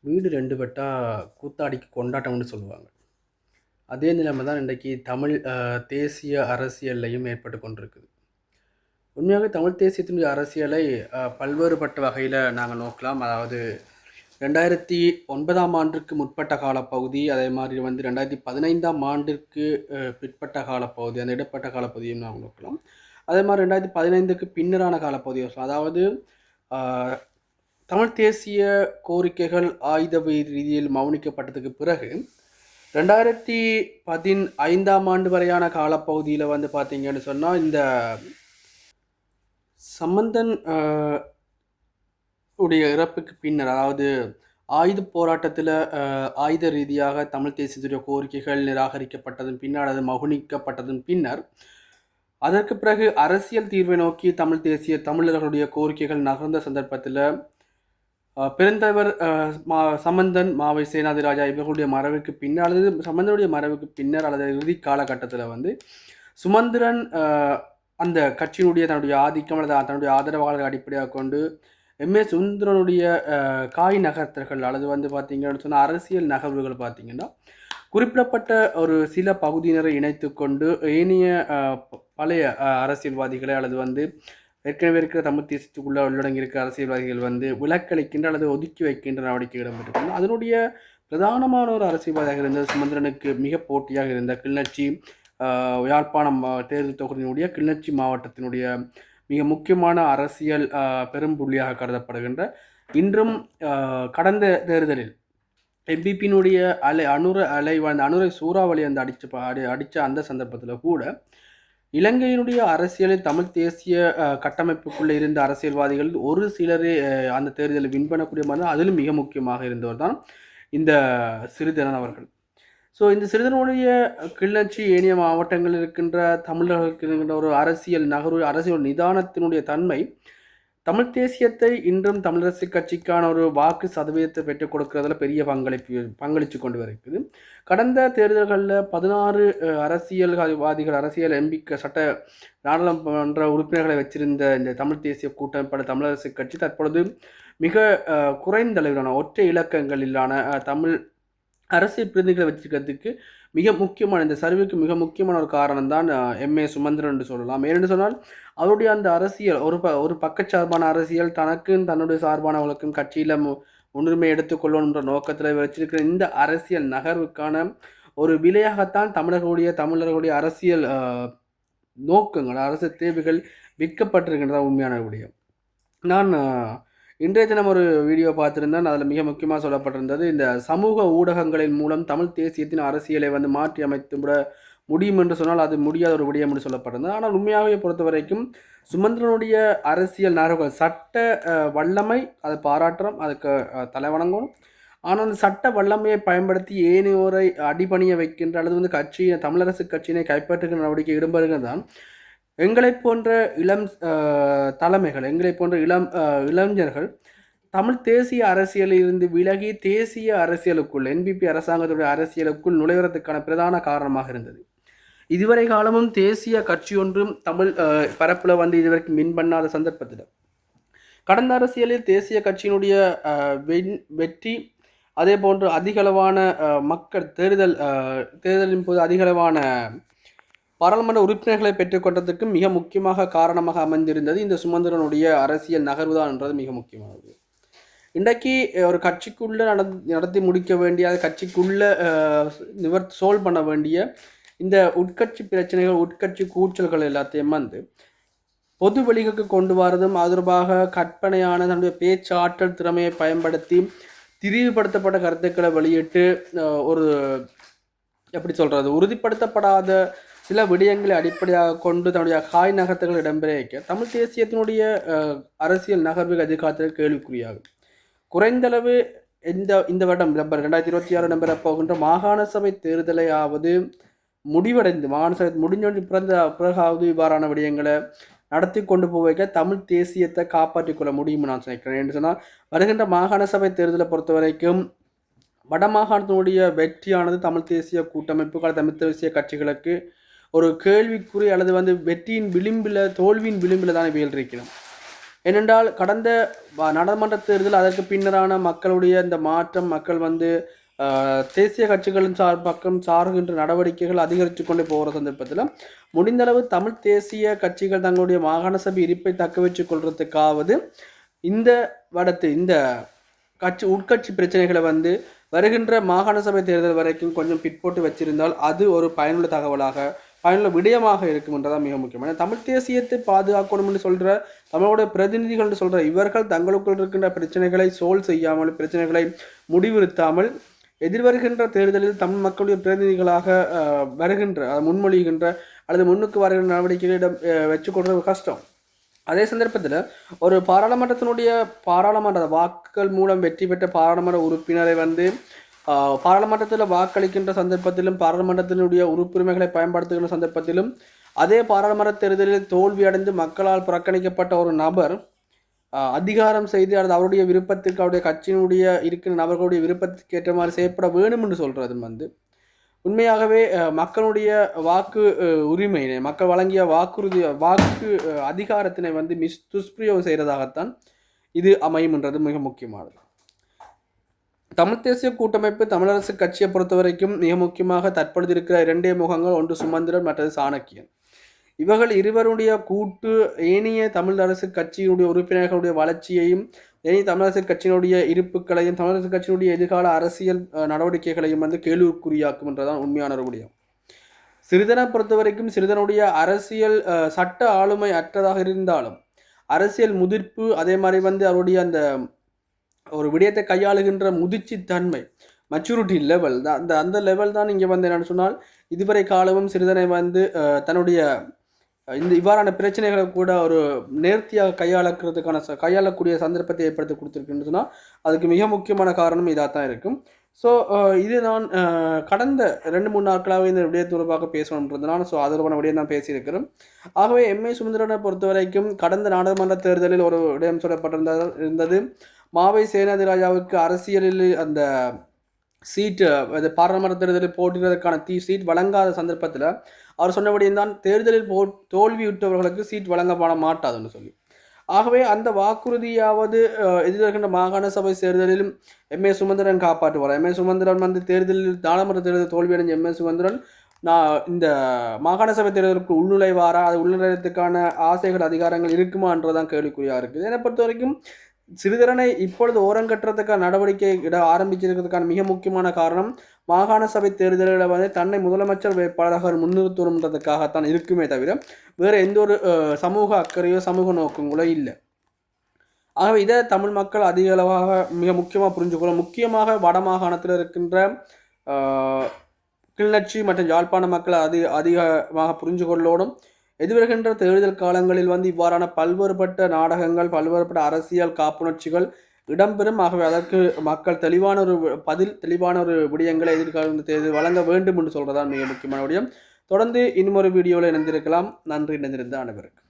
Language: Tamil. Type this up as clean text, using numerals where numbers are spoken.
வீடு 2 பட்டா கூத்தாடிக்கு கொண்டாட்டம்னு சொல்லுவாங்க. அதே நிலைமை தான் இன்றைக்கு தமிழ் தேசிய அரசியல்லையும் ஏற்பட்டு கொண்டிருக்குது. உண்மையாவே தமிழ் தேசியத்தினுடைய அரசியலை பல்வேறுபட்ட வகையில நாங்க நோக்கலாம். அதாவது 2009ஆம் ஆண்டுக்கு முற்பட்ட காலப்பகுதி, அதே மாதிரி வந்து 2015ஆம் ஆண்டிற்கு பிற்பட்ட காலப்பகுதி, அந்த இடைப்பட்ட காலப்பகுதியும் நாங்க நோக்கலாம். அதே மாதிரி 2015க்கு பின்னரான காலப்பகுதியை சொல்லலாம். அதாவது அ தமிழ் தேசிய கோரிக்கைகள் ஆயுத ரீதியில் மௌனிக்கப்பட்டதுக்கு பிறகு 2015ஆம் ஆண்டு வரையான காலப்பகுதியில வந்து பார்த்தீங்கன்னு சொன்னா, இந்த சம்பந்தன் உடைய இறப்புக்கு பின்னர், அதாவது ஆயுதப் போராட்டத்தில ஆயுத ரீதியாக தமிழ் தேசியத்துடைய கோரிக்கைகள் நிராகரிக்கப்பட்டதன் பின்னர், அல்லது மௌனிக்கப்பட்டதன் பின்னர், அதற்கு பிறகு அரசியல் தீர்வை நோக்கி தமிழர்களுடைய கோரிக்கைகள் நகர்ந்த சந்தர்ப்பத்தில பெருந்தலைவர் சம்பந்தன், மாவை சேனாதிராஜா இவர்களுடைய மறைவுக்கு பின்னர், அல்லது சம்பந்தனுடைய மறைவுக்கு பின்னர், அல்லது இறுதி காலகட்டத்தில் வந்து சுமந்திரன் அந்த கட்சியினுடைய தன்னுடைய ஆதிக்கம் அல்லது தன்னுடைய ஆதரவாளர்கள் அடிப்படையாக கொண்டு எம்ஏ சுந்தரனுடைய காய் நகர்த்தல்கள் அல்லது வந்து பார்த்தீங்கன்னு சொன்னால் அரசியல் நகர்வுகள் பார்த்தீங்கன்னா குறிப்பிடப்பட்ட ஒரு சில பகுதியினரை இணைத்து கொண்டு ஏனைய பழைய அரசியல்வாதிகளை அல்லது வந்து ஏற்கனவே இருக்கிற தமிழ் தேசத்துக்குள்ள உள்ளடங்கி இருக்கிற அரசியல்வாதிகள் வந்து விலக்களிக்கின்ற அல்லது ஒதுக்கி வைக்கின்ற நடவடிக்கை இடம்பெற்றிருக்கும். அதனுடைய பிரதானமான ஒரு அரசியல்வாதியாக இருந்த சுமந்திரனுக்கு மிக போட்டியாக இருந்த கிளிநொச்சி யாழ்ப்பாணம் தேர்தல் தொகுதியினுடைய கிளிநொச்சி மாவட்டத்தினுடைய மிக முக்கியமான அரசியல் பெரும்புள்ளியாக கருதப்படுகின்ற இன்றும் கடந்த தேர்தலில் எம்பிபியினுடைய அணுரை சூறாவளி அந்த அடித்த அந்த சந்தர்ப்பத்தில் கூட இலங்கையினுடைய அரசியலில் தமிழ் தேசிய கட்டமைப்புக்குள்ளே இருந்த அரசியல்வாதிகள் ஒரு சிலரே அந்த தேர்தலில் வின் பண்ணக்கூடிய மாதிரி அதிலும் மிக முக்கியமாக இருந்தவர் தான் இந்த சிறிதரன் அவர்கள். ஸோ இந்த சிறிதனுடைய கிளிநொச்சி ஏனைய மாவட்டங்களில் இருக்கின்ற தமிழர்களுக்கு இருக்கின்ற ஒரு அரசியல் நகர்வு, அரசியல் நிதானத்தினுடைய தன்மை தமிழ் தேசியத்தை இன்றும் தமிழரசு கட்சிக்கான ஒரு வாக்கு சதவீதத்தை பெற்றுக் கொடுக்கறதுல பெரிய பங்களிச்சு கொண்டு வருகிறது. கடந்த தேர்தல்களில் 16 அரசியல்வாதிகள், அரசியல் சட்ட நாடாளுமன்ற உறுப்பினர்களை வச்சிருந்த இந்த தமிழ் தேசிய கூட்டமைப்பான தமிழரசு கட்சி தற்பொழுது மிக குறைந்த அளவிலான ஒற்றை இலக்கங்களிலான தமிழ் அரசியல் பிரதிநிதிகளை வச்சிருக்கிறதுக்கு மிக முக்கியமான இந்த சரிவுக்கு மிக முக்கியமான ஒரு காரணம் தான் எம்ஏ சுமந்திரன் என்று சொல்லலாம். ஏனென்று சொன்னால் அவருடைய அந்த அரசியல் ஒரு பக்கச்சார்பான அரசியல், தனக்கும் தன்னுடைய சார்பானவர்களுக்கும் கட்சியில் முன்னுரிமை எடுத்துக்கொள்ளணுன்ற நோக்கத்தில் வச்சிருக்கிற இந்த அரசியல் நகர்வுக்கான ஒரு விலையாகத்தான் தமிழர்களுடைய அரசியல் நோக்கங்கள், அரசியல் தேவைகள் விற்கப்பட்டிருக்கின்றதா உண்மையான விடயம். நான் இன்றைய தினம் ஒரு வீடியோ பார்த்துருந்தேன். அதில் மிக முக்கியமாக சொல்லப்பட்டிருந்தது, இந்த சமூக ஊடகங்களின் மூலம் தமிழ் தேசியத்தின் அரசியலை வந்து மாற்றி அமைத்து விட முடியும் என்று சொன்னால் அது முடியாத ஒரு விடயம் என்று சொல்லப்பட்டிருந்தது. ஆனால் உண்மையாகவே பொறுத்த வரைக்கும் சுமந்திரனுடைய அரசியல் நகர்வுகள், சட்ட வல்லமை, அதை பாராட்டுறோம், அதுக்கு தலைவணங்கணும். ஆனால் அந்த சட்ட வல்லமையை பயன்படுத்தி ஏனையோரை அடிபணிய வைக்கின்ற அல்லது வந்து தமிழரசு கட்சியினை கைப்பற்றுகின்ற நடவடிக்கை இடம்பெறுகிறது தான் எங்களை போன்ற இளம் தலைமைகள், எங்களை போன்ற இளைஞர்கள் தமிழ் தேசிய அரசியலில் இருந்து விலகி தேசிய அரசியலுக்குள், என்பிபி அரசாங்கத்துடைய அரசியலுக்குள் நுழைவதற்கான பிரதான காரணமாக இருந்தது. இதுவரை காலமும் தேசிய கட்சி ஒன்றும் தமிழ் பரப்பில் வந்து இதுவரைக்கும் வின் பண்ணாத சந்தர்ப்பத்தில் கடந்த அரசியலில் தேசிய கட்சியினுடைய வெற்றி, அதே போன்று அதிகளவான மக்கள் தேர்தலின் போது அதிகளவான பாராளுமன்ற உறுப்பினர்களை பெற்றுக்கொண்டதற்கு மிக முக்கியமாக காரணமாக அமைந்திருந்தது இந்த சுமந்திரனுடைய அரசியல் நகர்வு தான் என்றது மிக முக்கியமானது. இன்றைக்கு ஒரு கட்சிக்குள்ள நடத்தி முடிக்க வேண்டிய, கட்சிக்குள்ள சோல்வ் பண்ண வேண்டிய இந்த உட்கட்சி பிரச்சனைகள், உட்கட்சி கூச்சல்கள் எல்லாத்தையும் வந்து பொது வெளிகளுக்கு கொண்டு வரதும், தொடர்பாக கற்பனையான தன்னுடைய பேச்சாற்றல் திறமையை பயன்படுத்தி திரிவுபடுத்தப்பட்ட கருத்துக்களை வெளியிட்டு ஒரு எப்படி சொல்றது, உறுதிப்படுத்தப்படாத சில விடயங்களை அடிப்படையாக கொண்டு தன்னுடைய காய் நகர்த்தல்கள் இடம்பெற தமிழ் தேசியத்தினுடைய அரசியல் நகர்வுகள் எதிர்காலத்தில் கேள்விக்குறியாகும். குறைந்தளவு இந்த வருடம் 2026 நம்பர போகின்ற மாகாண சபை தேர்தலையாவது முடிவடைந்து, மாகாண சபை முடிஞ்சோண்டு பிறகாவது இவ்வாறான விடயங்களை நடத்தி கொண்டு போக தமிழ் தேசியத்தை காப்பாற்றிக் கொள்ள முடியும்னு நான் நினைக்கிறேன். என்று சொன்னால் வருகின்ற மாகாண சபை தேர்தலை பொறுத்த வரைக்கும் வடமாகாணத்தினுடைய வெற்றியானது தமிழ் தேசிய கூட்டமைப்புகள், தமிழ் தேசிய கட்சிகளுக்கு ஒரு கேள்விக்குறி அல்லது வந்து வெற்றியின் விளிம்பில், தோல்வியின் விளிம்பில் தானே இருக்கிறோம். ஏனென்றால் கடந்த நாடாளுமன்ற தேர்தல் அதற்கு பின்னரான மக்களுடைய இந்த மாற்றம், மக்கள் வந்து தேசிய கட்சிகளின் பக்கம் சார்கின்ற நடவடிக்கைகள் அதிகரித்து கொண்டே போகிற சந்தர்ப்பத்தில் முடிந்தளவு தமிழ் தேசிய கட்சிகள் தங்களுடைய மாகாண சபை இருப்பை தக்க வச்சுக் கொள்றதுக்காவது இந்த இந்த உட்கட்சி பிரச்சனைகளை வந்து வருகின்ற மாகாண சபை தேர்தல் வரைக்கும் கொஞ்சம் பிற்போட்டு வச்சிருந்தால் அது ஒரு பயனுள்ள தகவலாக, பயனுள்ள விடயமாக இருக்கும் என்றதான் மிக முக்கியமான. தமிழ் தேசியத்தை பாதுகாக்கணும் என்று சொல்ற தமிழோட பிரதிநிதிகள் சொல்ற இவர்கள் தங்களுக்குள் இருக்கின்ற பிரச்சனைகளை செய்யாமல், பிரச்சனைகளை முடிவுறுத்தாமல் எதிர்வருகின்ற தேர்தலில் தமிழ் மக்களுடைய பிரதிநிதிகளாக வருகின்ற முன்மொழிகின்ற அல்லது முன்னுக்கு வருகின்ற நடவடிக்கைகளிடம் வச்சுக்கொள்றது கஷ்டம். அதே சந்தர்ப்பத்தில் ஒரு பாராளுமன்ற வாக்குகள் மூலம் வெற்றி பெற்ற பாராளுமன்ற உறுப்பினரை வந்து பாராளுமன்றத்தில் வாக்களிக்கின்ற சந்தர்ப்பத்திலும் பாராளுமன்றத்தினுடைய உறுப்புரிமைகளை பயன்படுத்துகின்ற சந்தர்ப்பத்திலும் அதே பாராளுமன்ற தேர்தலில் தோல்வி அடைந்து மக்களால் புறக்கணிக்கப்பட்ட ஒரு நபர் அதிகாரம் செய்து அல்லது அவருடைய விருப்பத்திற்கு அவருடைய கட்சியினுடைய இருக்கிற நபர்களுடைய விருப்பத்திற்கு ஏற்ற மாதிரி செய்யப்பட வேணும் என்று சொல்றது வந்து உண்மையாகவே மக்களுடைய வாக்கு உரிமையினை, மக்கள் வழங்கிய வாக்கு அதிகாரத்தினை வந்து துஷ்பிரயோகம் செய்கிறதாகத்தான் இது அமையும் என்றது மிக முக்கியமானது. தமிழ் தேசிய கூட்டமைப்பு தமிழரசு கட்சியை பொறுத்த வரைக்கும் மிக முக்கியமாக தற்பொழுது இருக்கிற இரண்டே முகங்கள், ஒன்று சுமந்திரன், மற்றது சாணக்கியன். இவர்கள் இருவருடைய கூட்டு ஏனைய தமிழரசு கட்சியினுடைய உறுப்பினர்களுடைய வளர்ச்சியையும், ஏனைய தமிழரசு கட்சியினுடைய இருப்புகளையும், தமிழரசு கட்சியினுடைய எதிர்கால அரசியல் நடவடிக்கைகளையும் வந்து கேள்விக்குறியாக்கும் என்றதான் உண்மையான ஒரு விடயம். சிறிதனை பொறுத்த வரைக்கும் சிறிதனுடைய அரசியல் சட்ட ஆளுமை அற்றதாக இருந்தாலும் அரசியல் முதிர்ப்பு, அதே மாதிரி வந்து அவருடைய அந்த ஒரு விடயத்தை கையாளுகின்ற முதிர்ச்சி தன்மை, மெச்சூரிட்டி லெவல் தான், அந்த லெவல் தான் இங்கே வந்து என்னென்னு சொன்னால் இதுவரை காலமும் சிறிதனை வந்து தன்னுடைய இவ்வாறான பிரச்சனைகளை கூட ஒரு நேர்த்தியாக கையாளக்கூடிய சந்தர்ப்பத்தை ஏற்படுத்தி கொடுத்துருக்குன்னு சொன்னால் அதுக்கு மிக முக்கியமான காரணம் இதாக தான் இருக்கும். ஸோ இது நான் கடந்த 2-3 நாட்களாக இந்த விடயம் தொடர்பாக பேசணுன்றதுனால அதற்கான விடயம் தான் பேசியிருக்கிறோம். ஆகவே எம்ஏ சுமந்திரனை பொறுத்த வரைக்கும் கடந்த நாடாளுமன்ற தேர்தலில் ஒரு விடயம் சொல்லப்பட்டிருந்தது. மாவை சேனாதிராஜாவுக்கு அரசியலில் அந்த சீட்டு பாராளுமன்ற தேர்தலில் போட்டிடுவதற்கான சீட் வழங்காத சந்தர்ப்பத்தில் அவர் சொன்னபடியும் தான் தேர்தலில் தோல்வியுற்றவர்களுக்கு சீட் வழங்கப்பட மாட்டாதுன்னு சொல்லி. ஆகவே அந்த வாக்குறுதியாவது எதிர்கின்ற மாகாண சபை தேர்தலிலும் எம்ஏ சுமந்திரன் காப்பாற்றுவார். எம்ஏ சுமந்திரன் வந்து நாடாளுமன்ற தேர்தல் தோல்வியடைஞ்ச எம்ஏ சுமந்திரன் இந்த மாகாண சபை தேர்தலுக்கு உள்நுழைவாரா, அது உள்நுழையத்துக்கான ஆசைகள் அதிகாரங்கள் இருக்குமான்றதான் கேள்விக்குறியாக இருக்குது. என்னை பொறுத்த வரைக்கும் சிறிதரனை இப்பொழுது ஓரங்கட்டுறதுக்கான நடவடிக்கை ஆரம்பிச்சிருக்கிறதுக்கான மிக முக்கியமான காரணம் மாகாண சபை தேர்தலில் வந்து தன்னை முதலமைச்சர் வேட்பாளராக முன்னிறுத்தணுன்றதுக்காகத்தான் இருக்குமே தவிர வேற எந்த ஒரு சமூக அக்கறையோ சமூக நோக்கங்களோ இல்லை. ஆகவே இதை தமிழ் மக்கள் அதிக அளவாக மிக முக்கியமாக புரிஞ்சுக்கணும். முக்கியமாக வடமாகாணத்தில் இருக்கின்ற கிளிநொச்சி மற்றும் யாழ்ப்பாண மக்கள் அதிகமாக புரிஞ்சு கொள்ளோடும். எதிர்வருகின்ற தேர்தல் காலங்களில் வந்து இவ்வாறான பல்வேறுபட்ட நாடகங்கள், பல்வேறுபட்ட அரசியல் காப்புணர்ச்சிகள் இடம்பெறும். ஆகவே அதற்கு மக்கள் தெளிவான ஒரு விடயங்களை எதிர்கால தேர்தல் வழங்க வேண்டும் என்று சொல்றதான் மிக முக்கியமான விடயம். தொடர்ந்து இன்னும் ஒரு வீடியோவில் இணைந்திருக்கலாம். நன்றி. இணைந்திருந்த அனைவருக்கு.